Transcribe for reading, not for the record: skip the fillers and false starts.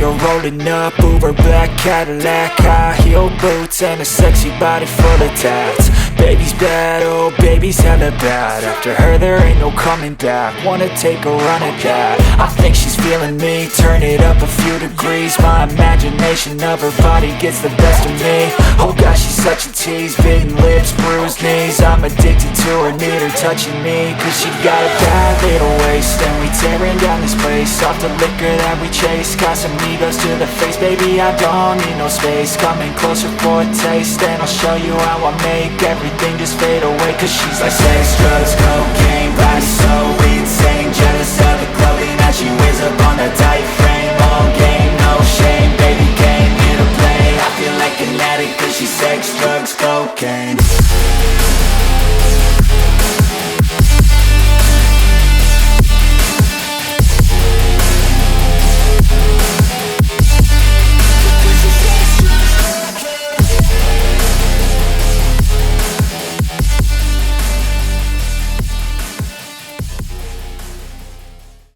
her rolling up, Uber black Cadillac, high heel boots and a sexy body full of tats. Baby's bad, oh baby's hella bad. After her there ain't no coming back. Wanna take a run at that. I think she's feeling me. Turn it up a few degrees. My imagination of her body gets the best of me. Oh gosh, she's such a tease. Bitten lips, bruised knees. I'm addicted to her, need her touching me. Cause she got a bad little waist, and we tearing down this place. Off the liquor that we chase. Casamigos to the face. Baby, I don't need no space. Coming closer for a taste, and I'll show you how I make everything just fade away. Cause she's like sex, drugs, cocaine, body,